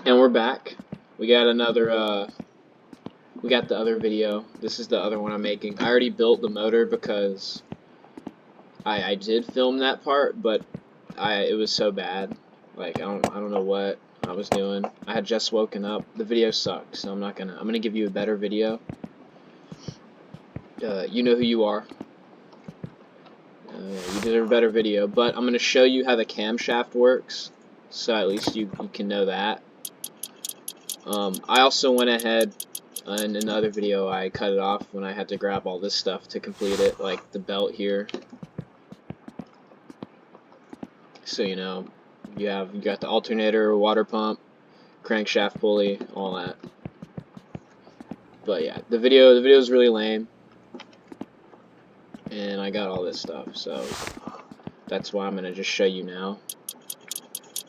And we're back. We got another, we got the other video. This is the other one I'm making. I already built the motor because I did film that part, but it was so bad. Like, I don't know what I was doing. I had just woken up. The video sucked, so I'm gonna give you a better video. You know who you are. You deserve a better video, but I'm gonna show you how the camshaft works, so at least you can know that. I also went ahead in another video, I cut it off when I had to grab all this stuff to complete it, like the belt here. So you know, you got the alternator, water pump, crankshaft pulley, all that. But yeah, the video is really lame, and I got all this stuff, so that's why I'm gonna just show you now.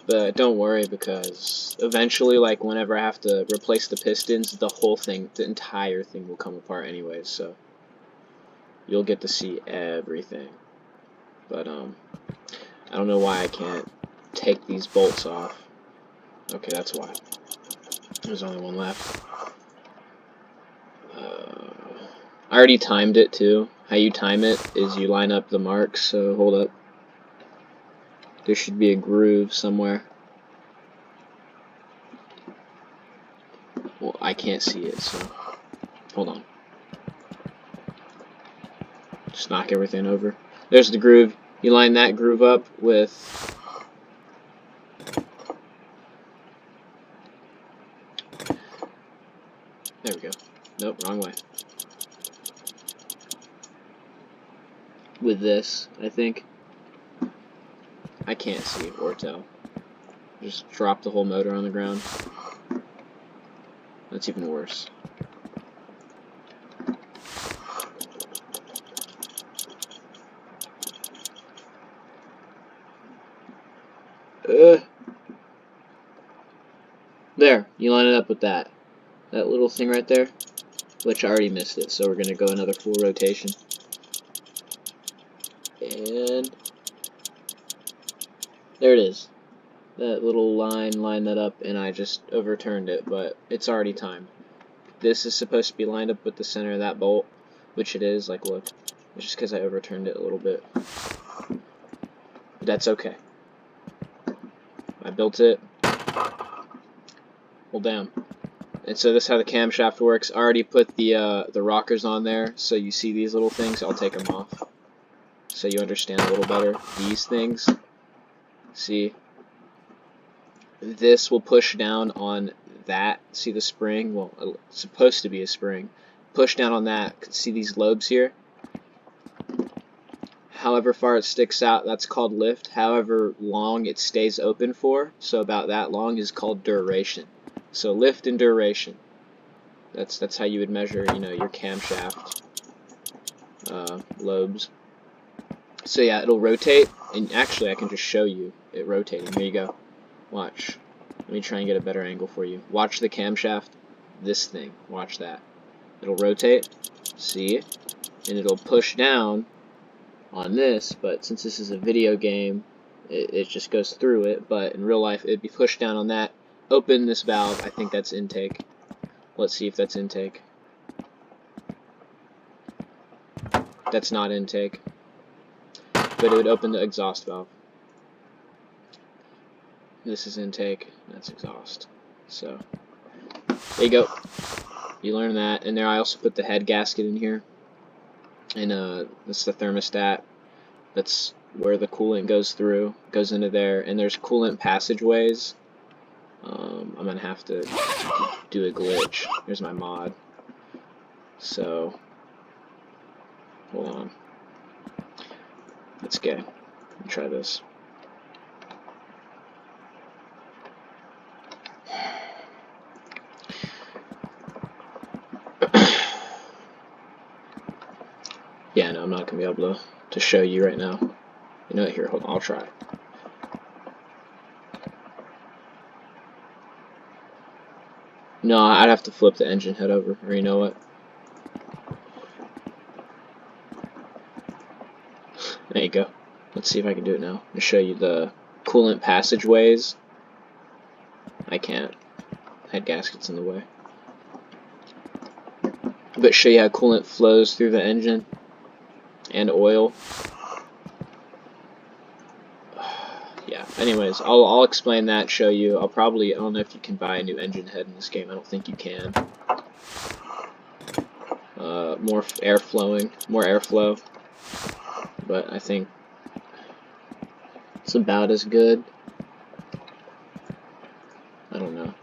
But don't worry, because eventually, like, whenever I have to replace the pistons, the entire thing will come apart anyways, so you'll get to see everything. But, I don't know why I can't take these bolts off. Okay, that's why. There's only one left. I already timed it, too. How you time it is you line up the marks, so hold up. There should be a groove somewhere. Well, I can't see it, so hold on. Just knock everything over. There's the groove. You line that groove up with there we go. Nope, wrong way. With this, I think. I can't see or tell. Just drop the whole motor on the ground. That's even worse. There, you line it up with that. That little thing right there, which I already missed it, so we're going to go another full rotation. And there it is. That little line that up, and I just overturned it, but it's already timed. This is supposed to be lined up with the center of that bolt, which it is. Like, look, it's just because I overturned it a little bit. But that's okay. I built it. Well, damn. And so this is how the camshaft works. I already put the rockers on there, so you see these little things. I'll take them off, so you understand a little better. These things, see, this will push down on that. See the spring? Well, it's supposed to be a spring. Push down on that. See these lobes here? However far it sticks out, that's called lift. However long it stays open for, so about that long, is called duration. So lift and duration. That's how you would measure, you know, your camshaft lobes. So yeah, it'll rotate, and actually I can just show you it rotating. Here you go. Watch. Let me try and get a better angle for you. Watch the camshaft. This thing. Watch that. It'll rotate. See? And it'll push down on this, but since this is a video game, it just goes through it, but in real life it'd be pushed down on that. Open this valve. I think that's intake. Let's see if that's intake. That's not intake, but it would open the exhaust valve. This is intake, that's exhaust. So there you go. You learn that. And there I also put the head gasket in here, and that's the thermostat. That's where the coolant goes through, goes into there, and there's coolant passageways. I'm gonna have to do a glitch. Here's my mod. So hold on. Let's go. Try this. Yeah, no, I'm not gonna be able to show you right now. You know what? Here, hold on. I'll try. No, I'd have to flip the engine head over, or you know what? There you go. Let's see if I can do it now. I'll show you the coolant passageways. I can't. head gasket's in the way. But show you how coolant flows through the engine and oil. Yeah, anyways, I'll explain that, show you. I don't know if you can buy a new engine head in this game. I don't think you can. More airflow, but I think it's about as good. I don't know.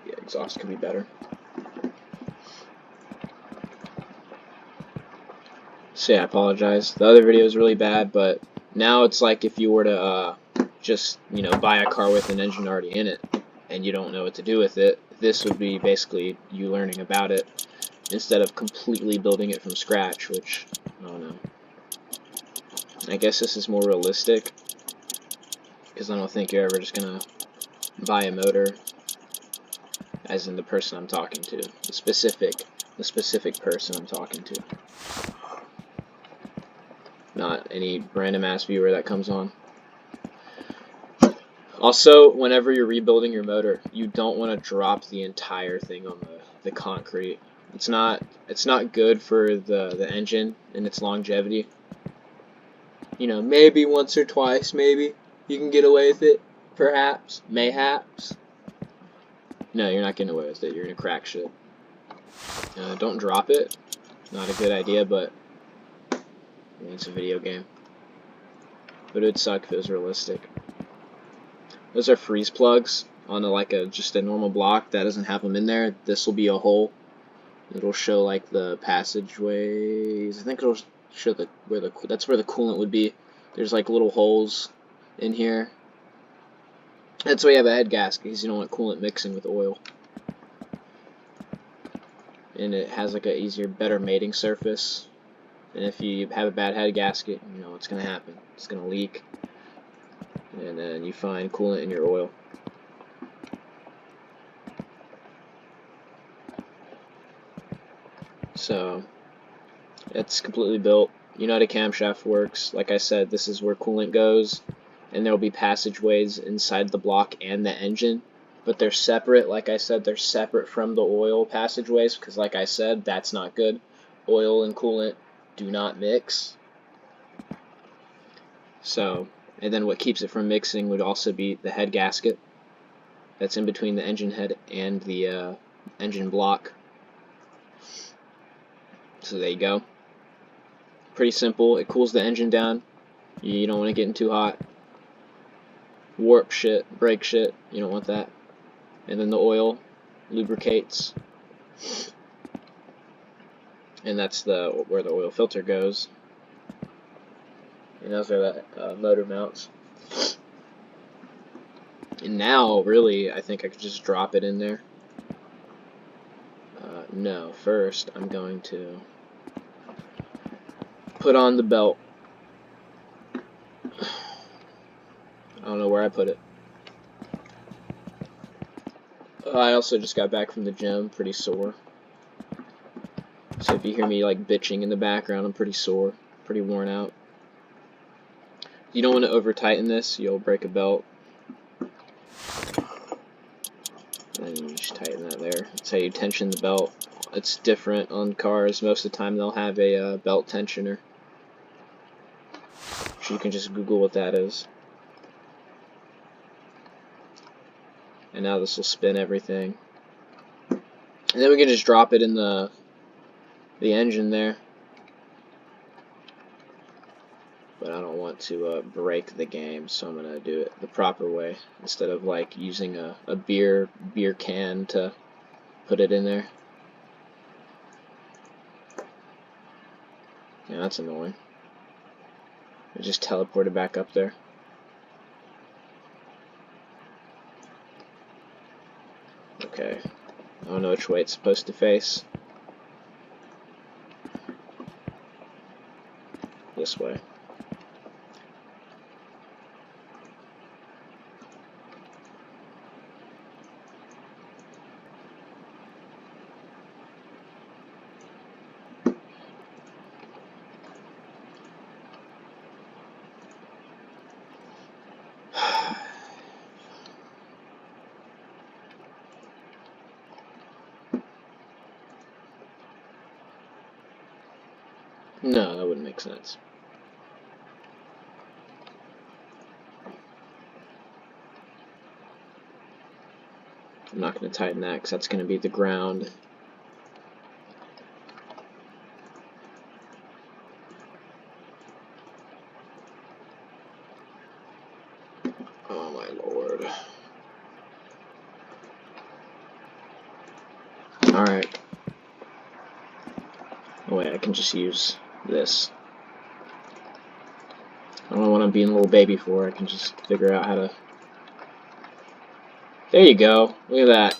Yeah, exhaust could be better. So yeah, I apologize. The other video is really bad, but now it's like if you were to just, you know, buy a car with an engine already in it and you don't know what to do with it. This would be basically you learning about it instead of completely building it from scratch, which, I don't know. I guess this is more realistic because I don't think you're ever just gonna buy a motor, as in the person I'm talking to, the specific person I'm talking to, not any random ass viewer that comes on. Also, whenever you're rebuilding your motor, you don't want to drop the entire thing on the concrete. It's not good for the engine and its longevity. You know, maybe once or twice, maybe you can get away with it, perhaps, mayhaps. No, you're not getting away with it. You're gonna crack shit. Don't drop it. Not a good idea, but it's a video game. But it'd suck if it was realistic. Those are freeze plugs on just a normal block that doesn't have them in there. This will be a hole. It'll show like the passageways. I think it'll show that's where the coolant would be. There's like little holes in here. That's why you have a head gasket, because you don't want coolant mixing with oil. And it has like a better mating surface. And if you have a bad head gasket, you know what's gonna happen. It's gonna leak. And then you find coolant in your oil. So it's completely built. You know how the camshaft works. Like I said, this is where coolant goes, and there will be passageways inside the block and the engine, but they're separate. Like I said, they're separate from the oil passageways because, like I said, that's not good. Oil and coolant do not mix. So, and then what keeps it from mixing would also be the head gasket that's in between the engine head and the engine block. So there you go. Pretty simple. It cools the engine down. You don't want to get in too hot. Warp shit, brake shit, you don't want that. And then the oil lubricates. And that's where the oil filter goes. And those are the motor mounts. And now, really, I think I could just drop it in there. No, first I'm going to put on the belt. I don't know where I put it. I also just got back from the gym, pretty sore. So if you hear me like bitching in the background, I'm pretty sore, pretty worn out. You don't want to over tighten this, you'll break a belt. And you just tighten that there. That's how you tension the belt. It's different on cars. Most of the time they'll have a belt tensioner. So you can just Google what that is. And now this will spin everything. And then we can just drop it in the engine there. But I don't want to break the game, so I'm gonna do it the proper way instead of like using a beer can to put it in there. Yeah, that's annoying. I just teleported back up there. Okay, I don't know which way it's supposed to face. This way. No, that wouldn't make sense. I'm not going to tighten that because that's going to be the ground. Oh my lord. Alright. Oh wait, I can just use this. I don't know what I'm being a little baby for. I can just figure out how to... There you go. Look at that.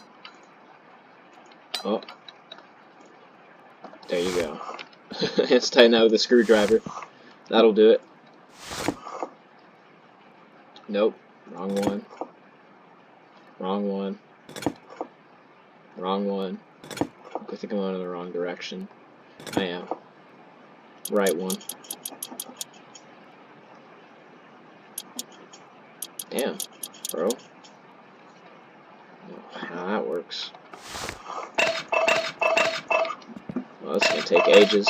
Oh. There you go. Let's tighten that with a screwdriver. That'll do it. Nope. Wrong one. Wrong one. Wrong one. I think I'm going in the wrong direction. I am. Right one. Damn, bro. How that works. Well, that's gonna take ages.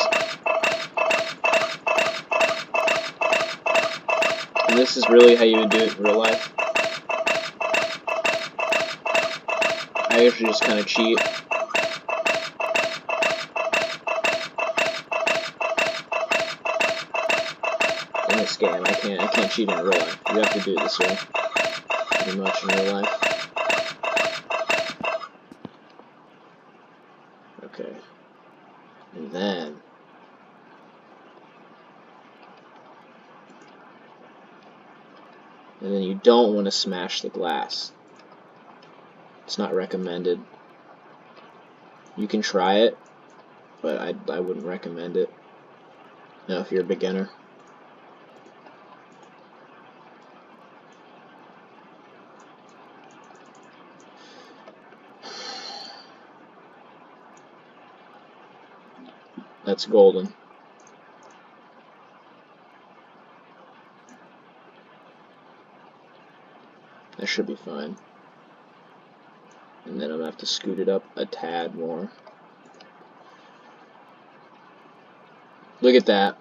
And this is really how you would do it in real life. I usually just kind of cheat. In this game, I can't cheat in real life. You have to do it this way, pretty much in real life. Okay, and then you don't want to smash the glass. It's not recommended. You can try it, but I wouldn't recommend it. No, if you're a beginner. That's golden. That should be fine. And then I'm gonna have to scoot it up a tad more. Look at that.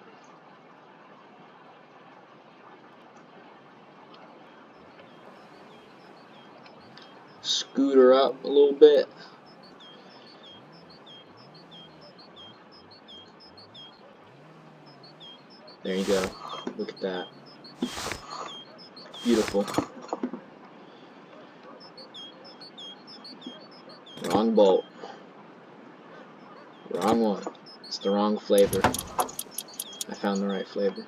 Scoot her up a little bit. There you go. Look at that. Beautiful. Wrong bolt. Wrong one. It's the wrong flavor. I found the right flavor.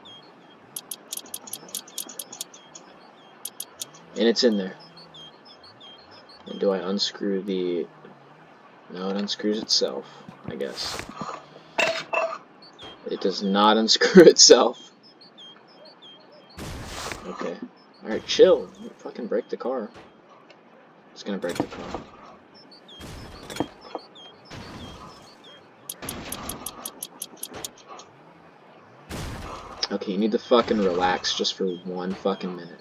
And it's in there. And do I unscrew the... No, it unscrews itself, I guess. It does not unscrew itself. Okay. Alright, chill. Don't fucking break the car. It's gonna break the car. Okay, you need to fucking relax just for 1 fucking minute.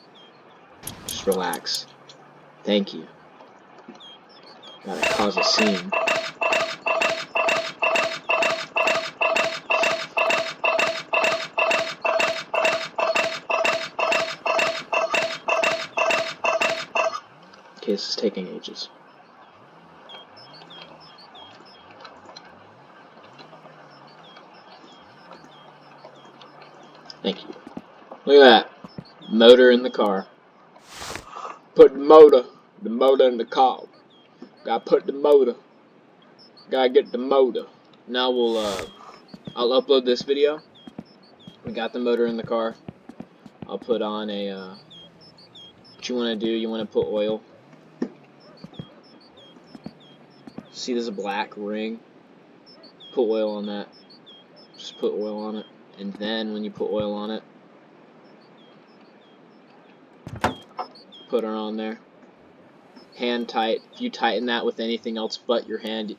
Just relax. Thank you. Gotta cause a scene. Okay, this is taking ages. Thank you. Look at that. Motor in the car. Put the motor in the car. Gotta put the motor. Gotta get the motor. Now I'll upload this video. We got the motor in the car. I'll put on a, what you want to do, you want to put oil. See, there's a black ring. Put oil on that. Just put oil on it. And then when you put oil on it, put her on there. Hand tight. If you tighten that with anything else but your hand,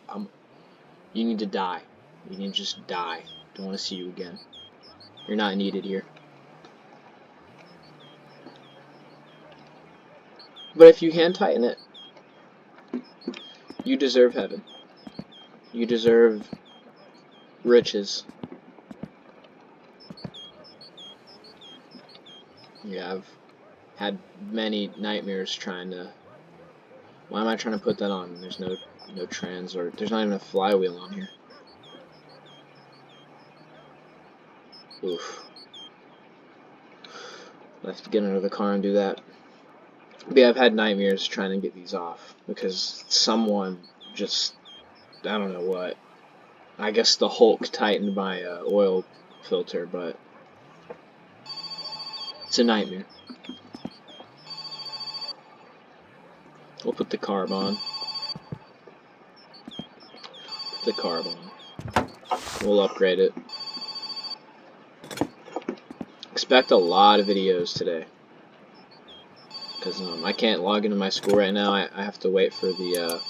you need to die. You need to just die. Don't want to see you again. You're not needed here. But if you hand tighten it, you deserve heaven. You deserve riches. Yeah, I've had many nightmares trying to... Why am I trying to put that on? There's no trans, or there's not even a flywheel on here. Oof. I have to get under the car and do that. But yeah, I've had nightmares trying to get these off because someone just, I don't know what. I guess the Hulk tightened my oil filter, but it's a nightmare. We'll put the carb on. Put the carb on. We'll upgrade it. Expect a lot of videos today. Because I can't log into my school right now. I have to wait for the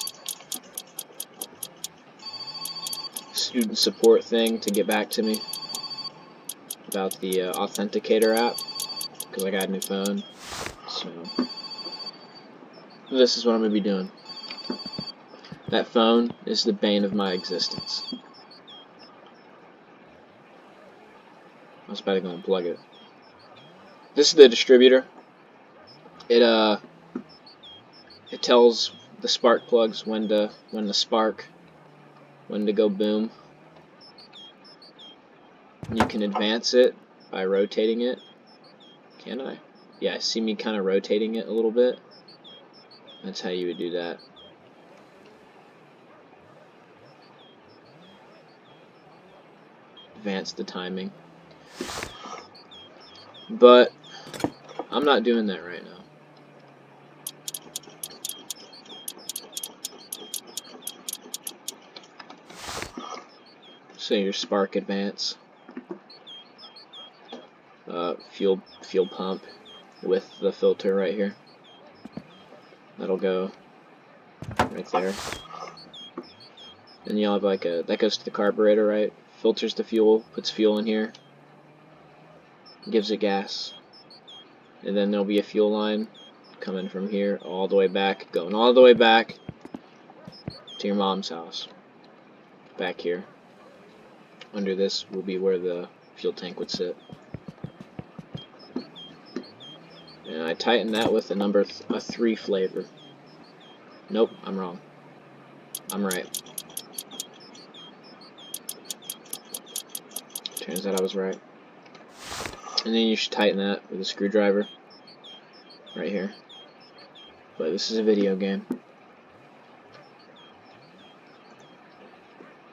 student support thing to get back to me about the Authenticator app. Because I got a new phone. So this is what I'm going to be doing. That phone is the bane of my existence. I was about to go and plug it. This is the distributor. It tells the spark plugs when to spark, when to go boom. You can advance it by rotating it. Can I? Yeah, see me kind of rotating it a little bit? That's how you would do that. Advance the timing. But I'm not doing that right now. So your spark advance. Fuel pump with the filter right here. That'll go right there. And you'll have like that goes to the carburetor, right? Filters the fuel, puts fuel in here, gives it gas. And then there'll be a fuel line coming from here all the way back, going all the way back to your mom's house. Back here. Under this will be where the fuel tank would sit. And I tightened that with a 3 flavor. Nope, I'm wrong. I'm right. Turns out I was right. And then you should tighten that with a screwdriver. Right here. But this is a video game.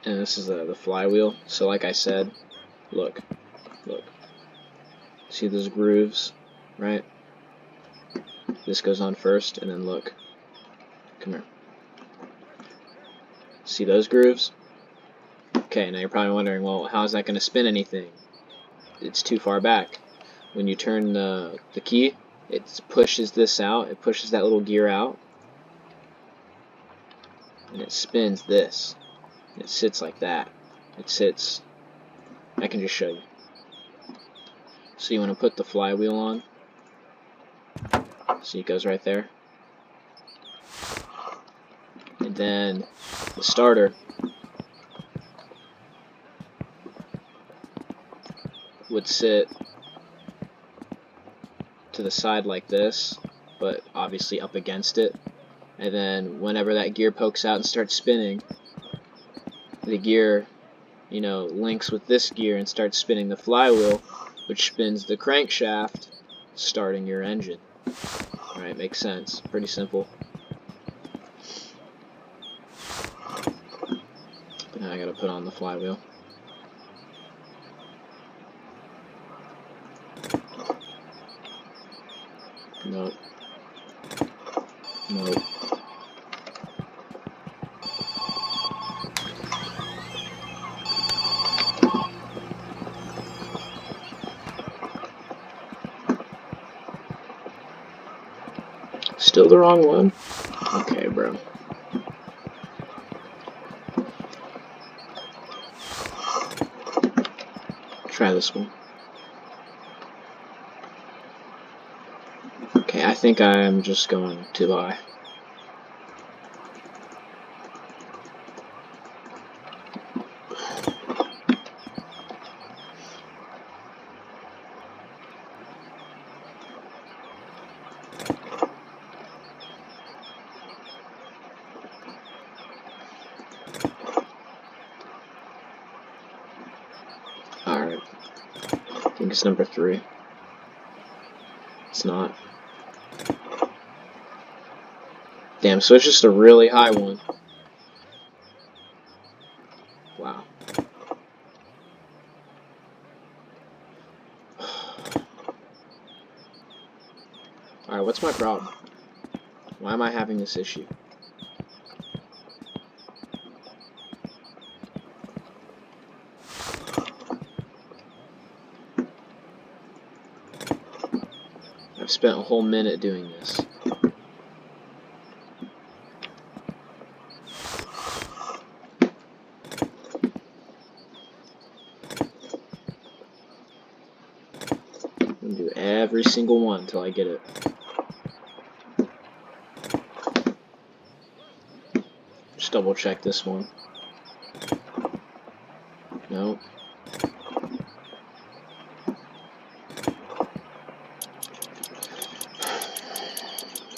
And this is the flywheel. So like I said, look. See those grooves, right? This goes on first, and then look. Come here. See those grooves? Okay, now you're probably wondering, well, how is that going to spin anything? It's too far back. When you turn the key, it pushes this out. It pushes that little gear out. And it spins this. It sits like that. It sits. I can just show you. So you want to put the flywheel on. See, it goes right there. And then the starter would sit to the side like this, but obviously up against it. And then whenever that gear pokes out and starts spinning, the gear, links with this gear and starts spinning the flywheel, which spins the crankshaft, starting your engine. Alright, makes sense. Pretty simple. But now I gotta put on the flywheel. Nope. Nope. Still the wrong one? Okay, bro. Try this one. Okay, I think I am just going too high. think it's number 3. It's not. Damn, so it's just a really high one. Wow. Alright, what's my problem? Why am I having this issue? I've spent a whole minute doing this. I'm gonna do every single one until I get it. Just double check this one. Nope.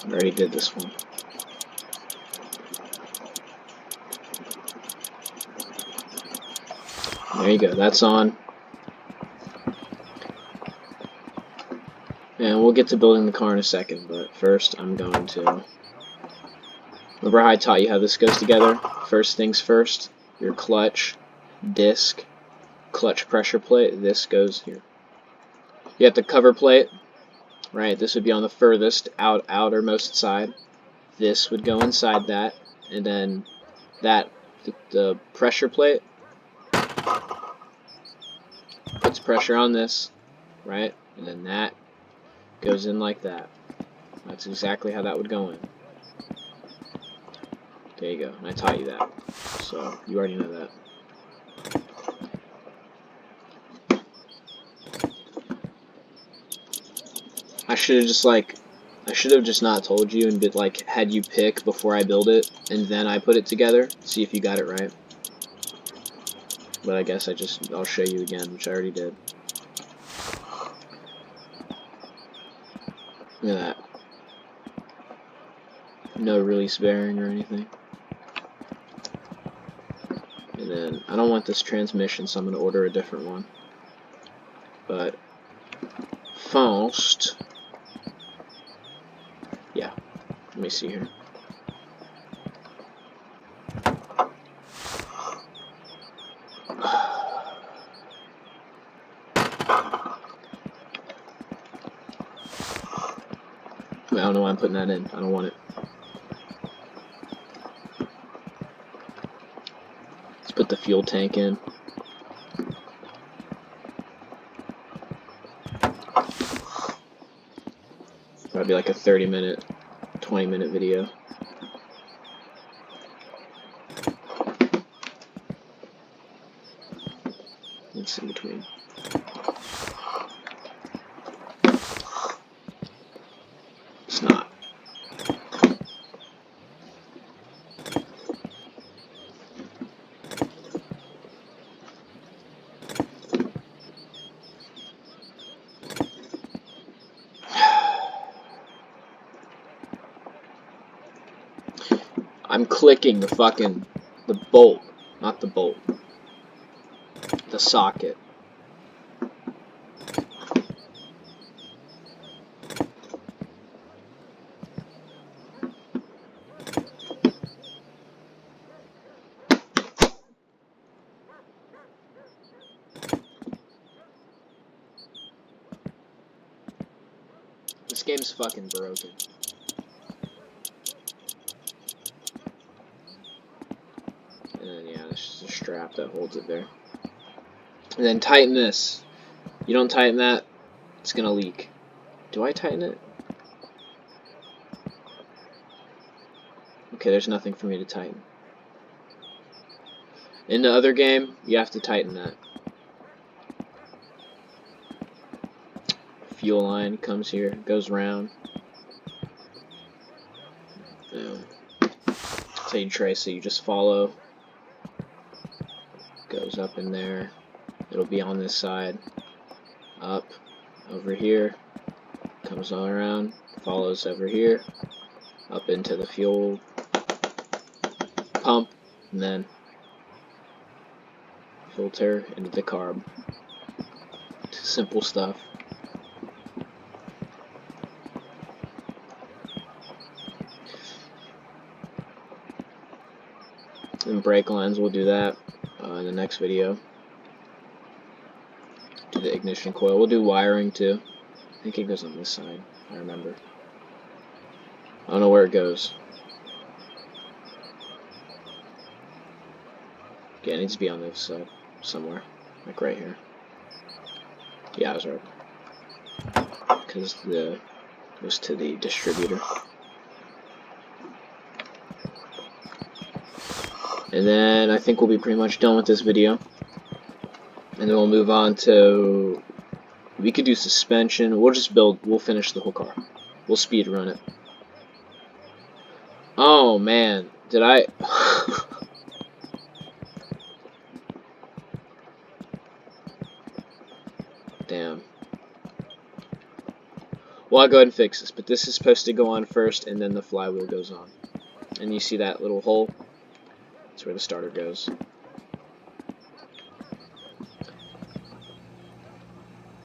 I already did this one. There you go, that's on. And we'll get to building the car in a second, but first I'm going to... Remember how I taught you how this goes together? First things first, your clutch, disc, clutch pressure plate, this goes here. You have the cover plate, right? This would be on the furthest outermost side. This would go inside that, and then that, the pressure plate, puts pressure on this, right? And then that goes in like that. That's exactly how that would go in. There you go, and I taught you that, so you already know that. I should have just not told you and had you pick before I build it, and then I put it together, see if you got it right. But I guess I'll show you again, which I already did. Look at that. No release bearing or anything. And then, I don't want this transmission, so I'm going to order a different one. But, first, yeah, let me see here. I don't know why I'm putting that in. I don't want it. Let's put the fuel tank in. That'd be like a 30-minute, 20-minute video. It's in between. It's not. I'm clicking the bolt, not the bolt, the socket. This game's fucking broken. And then, yeah, that's just a strap that holds it there. And then tighten this. You don't tighten that, it's gonna leak. Do I tighten it? Okay, there's nothing for me to tighten. In the other game, you have to tighten that. Fuel line comes here, goes round. That's how you trace it. You just follow. Goes up in there. It'll be on this side. Up, over here. Comes all around. Follows over here. Up into the fuel pump, and then filter into the carb. Simple stuff. And brake lines, we'll do that in the next video. Do the ignition coil. We'll do wiring too. I think it goes on this side, if I remember. I don't know where it goes. Yeah, it needs to be on this side somewhere. Like right here. Yeah, I was right. Because the goes to the distributor. And then I think we'll be pretty much done with this video. And then we'll move on to, we could do suspension. We'll finish the whole car. We'll speed run it. Oh man, did I? Damn. Well, I'll go ahead and fix this, but this is supposed to go on first, and then the flywheel goes on. And you see that little hole? That's where the starter goes.